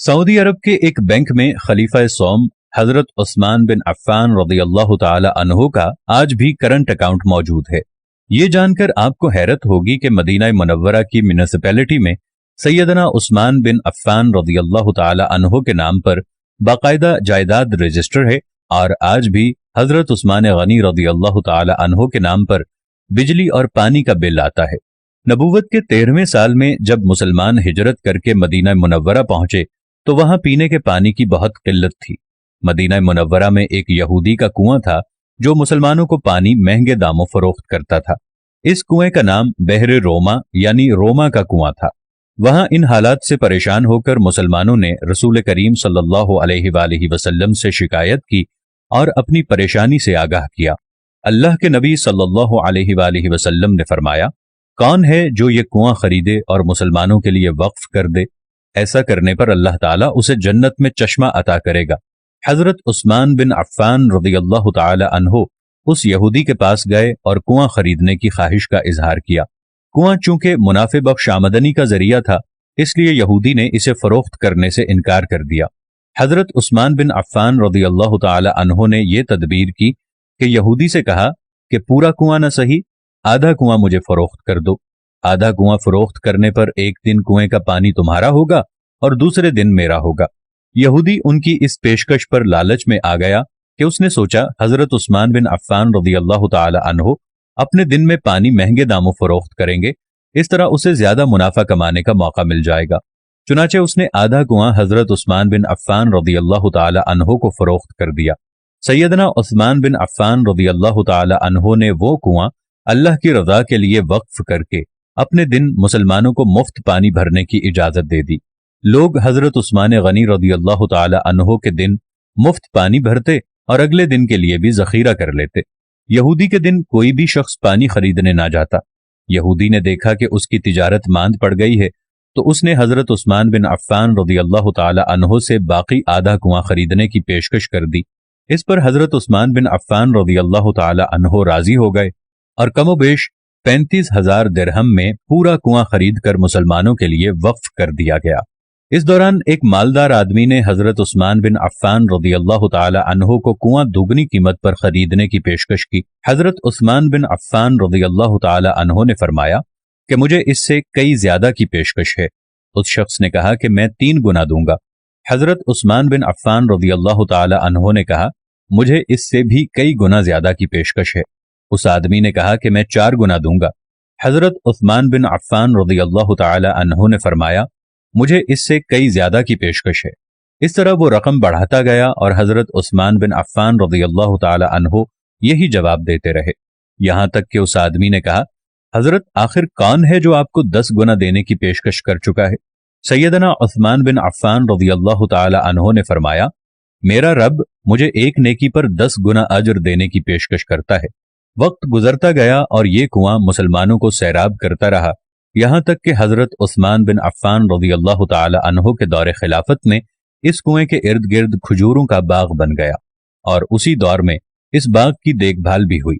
Saudi अरब के एक bank में खलीफा सौम हजरत उस्मान बिन अफ़्फ़ान रज़ियल्लाहु ताला अन्हु का आज भी करंट अकाउंट मौजूद है। ये जानकर आपको हैरत होगी कि मदीना मुनव्वरा की म्युनिसिपैलिटी में सैयदना उस्मान बिन अफ़्फ़ान रज़ियल्लाहु ताला अन्हु के नाम पर बाकायदा जायदाद रजिस्टर है और आज भी हजरत उस्मान गनी रज़ियल्लाहु ताला अन्हु के नाम पर बिजली और पानी का बिल आता है। नबूवत के 13वें साल में जब मुसलमान हिजरत करके मदीना मुनव्वरा पहुंचे तो वहां पीने के पानी की बहुत किल्लत थी। मदीना मुनव्वरा में एक यहूदी का कुआं था जो मुसलमानों को पानी महंगे दामों फरोख्त करता था। इस कुएं का नाम बहरे रोमा यानी रोमा का कुआं था। वहां इन हालात से परेशान होकर मुसलमानों ने रसूल करीम सल्लल्लाहु अलैहि वसल्लम से शिकायत की और अपनी परेशानी से आगाह किया। अल्लाह के नबी सल्लल्लाहु अलैहि वसल्लम ने फरमाया, कौन है जो ये कुआं खरीदे और मुसलमानों के लिए वक्फ कर दे? ऐसा करने पर अल्लाह ताला उसे जन्नत में चश्मा अता करेगा। हजरत उस्मान बिन अफ़्फ़ान रज़ियल्लाहु ताला अन्हु उस यहूदी के पास गए और कुआं खरीदने की ख्वाहिश का इजहार किया। कुआं चूंकि मुनाफे बख्श आमदनी का जरिया था, इसलिए यहूदी ने इसे फरोख्त करने से इनकार कर दिया। हजरत उस्मान बिन अफ़्फ़ान रज़ियल्लाहु ताला अन्हु ने यह तदबीर की कि यहूदी से कहा कि पूरा कुआं न सही, आधा कुआं मुझे फरोख्त कर दो। आधा कुआं फरोख्त करने पर एक दिन कुएं का पानी तुम्हारा होगा और दूसरे दिन मेरा होगा। यहूदी उनकी इस पेशकश पर लालच में आ गया कि उसने सोचा हजरत उस्मान बिन अफ़्फ़ान रज़ियल्लाहु ताला अन्हु अपने दिन में पानी महंगे दामों फरोख्त करेंगे, इस तरह उसे ज्यादा मुनाफा कमाने का मौका मिल जाएगा। चुनाचे उसने आधा कुआं हजरत उस्मान बिन अफ़्फ़ान रज़ियल्लाहु ताला अन्हु को फरोख्त कर दिया। सैयदना उस्मान बिन अफ़्फ़ान रज़ियल्लाहु ताला अन्हु ने वो कुआं अल्लाह की रज़ा के लिए वक्फ करके अपने दिन मुसलमानों को मुफ्त पानी भरने की इजाजत दे दी। लोग हजरत उस्मान गनी रज़ियल्लाहु ताला अन्हु के दिन मुफ्त पानी भरते और अगले दिन के लिए भी जखीरा कर लेते। यहूदी के दिन कोई भी शख्स पानी खरीदने ना जाता। यहूदी ने देखा कि उसकी तिजारत मांद पड़ गई है, तो उसने हजरत उस्मान बिन अफ़्फ़ान रज़ियल्लाहु ताला अन्हु से बाकी आधा कुआं खरीदने की पेशकश कर दी। इस पर हजरत उस्मान बिन अफ़्फ़ान रज़ियल्लाहु ताला अन्हु राजी हो गए और कमोबेश 35,000 दिरहम में पूरा कुआं खरीद कर मुसलमानों के लिए वक्फ कर दिया गया। इस दौरान एक मालदार आदमी ने हजरत उस्मान बिन अफ़्फ़ान रज़ियल्लाहु ताला अन्हु को कुआं दुगनी कीमत पर खरीदने की पेशकश की। हजरत उस्मान बिन अफ़्फ़ान रज़ियल्लाहु ताला अन्हु ने फरमाया कि मुझे इससे कई ज्यादा की पेशकश है। उस शख्स ने कहा कि मैं 3 गुना दूंगा। हजरत उस्मान बिन अफ़्फ़ान रज़ियल्लाहु ताला अन्हु ने कहा, मुझे इससे भी कई गुना ज्यादा की पेशकश है। उस आदमी ने कहा कि मैं 4 गुना दूंगा। हजरत उस्मान बिन अफ़्फ़ान रज़ियल्लाहु ताला अन्हु ने फरमाया, मुझे इससे कई ज्यादा की पेशकश है। इस तरह वो रकम बढ़ाता गया और हजरत उस्मान बिन अफ़्फ़ान रज़ियल्लाहु ताला अन्हु यही जवाब देते रहे, यहां तक कि उस आदमी ने कहा, हजरत आखिर कौन है जो आपको 10 गुना देने की पेशकश कर चुका है? सैयदना उस्मान बिन अफ़्फ़ान रज़ियल्लाहु ताला अन्हु ने फरमाया, मेरा रब मुझे एक नेकी पर 10 गुना अजर देने की पेशकश करता है। वक्त गुजरता गया और ये कुआं मुसलमानों को सैराब करता रहा, यहां तक कि हजरत उस्मान बिन अफ़्फ़ान रज़ियल्लाहु ताला अन्हु के दौरे खिलाफत में इस कुएं के इर्द गिर्द खजूरों का बाग बन गया और उसी दौर में इस बाग की देखभाल भी हुई।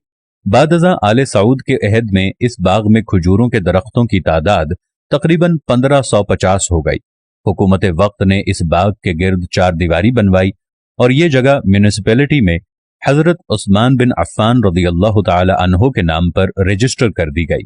बादज़ा आले सऊद के अहद में इस बाग में खजूरों के दरख्तों की तादाद तकरीबन 1550 हो गई। हुकूमत वक्त ने इस बाग के गिर्द 4 दीवारी बनवाई और ये जगह म्युनिसिपैलिटी में हजरत उस्मान बिन अफ़्फ़ान रज़ियल्लाहु ताला अन्हु के नाम पर रजिस्टर कर दी गई।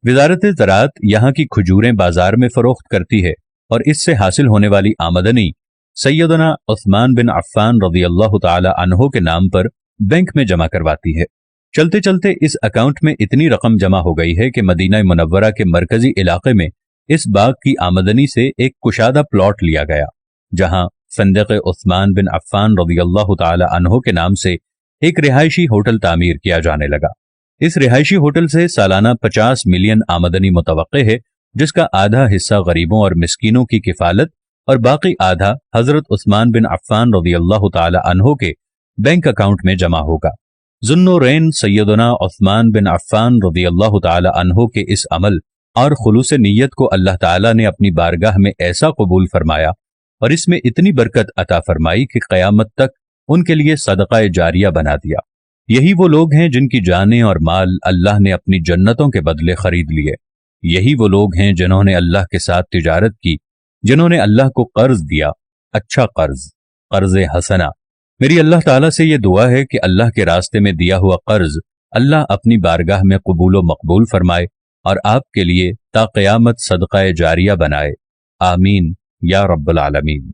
वज़ारत ज़राअत यहाँ की खजूरें बाजार में फरोख्त करती है और इससे हासिल होने वाली आमदनी सैयदना उस्मान बिन अफ़्फ़ान रज़ियल्लाहु ताला अन्हु के नाम पर बैंक में जमा करवाती है। चलते चलते इस अकाउंट में इतनी रकम जमा हो गई है कि मदीना मुनव्वरा के मरकजी इलाके में इस बाग की आमदनी से एक कुशादा प्लॉट लिया गया, जहां फंदक उस्मान बिन अफ़्फ़ान रज़ियल्लाहु ताला अन्हु के नाम से एक रिहायशी होटल तामीर किया जाने लगा। इस रिहायशी होटल से सालाना 50 मिलियन आमदनी मुतवक्के है, जिसका आधा हिस्सा गरीबों और मिस्कीनों की किफालत और बाकी आधा हजरत उस्मान बिन अफ़्फ़ान रज़ियल्लाहु ताला अन्हु के बैंक अकाउंट में जमा होगा। ज़ुन्नुरैन सैयदना उस्मान बिन अफ़्फ़ान रज़ियल्लाहु ताला अन्हु के इस अमल और खुलूस नीयत को अल्लाह ताला ने अपनी बारगाह में ऐसा कबूल फरमाया और इसमें इतनी बरकत अता फरमाई कि क़यामत तक उनके लिए सदक़ा जारिया बना दिया। यही वो लोग हैं जिनकी जानें और माल अल्लाह ने अपनी जन्नतों के बदले खरीद लिए। यही वो लोग हैं जिन्होंने अल्लाह के साथ तिजारत की, जिन्होंने अल्लाह को कर्ज दिया, اچھا قرض، قرض حسنہ۔ میری اللہ تعالیٰ سے یہ دعا ہے کہ اللہ کے راستے میں دیا ہوا قرض اللہ اپنی بارگاہ میں قبول و مقبول فرمائے اور آپ کے لیے تا قیامت صدقہ جاریہ بنائے، آمین یا رب العالمین۔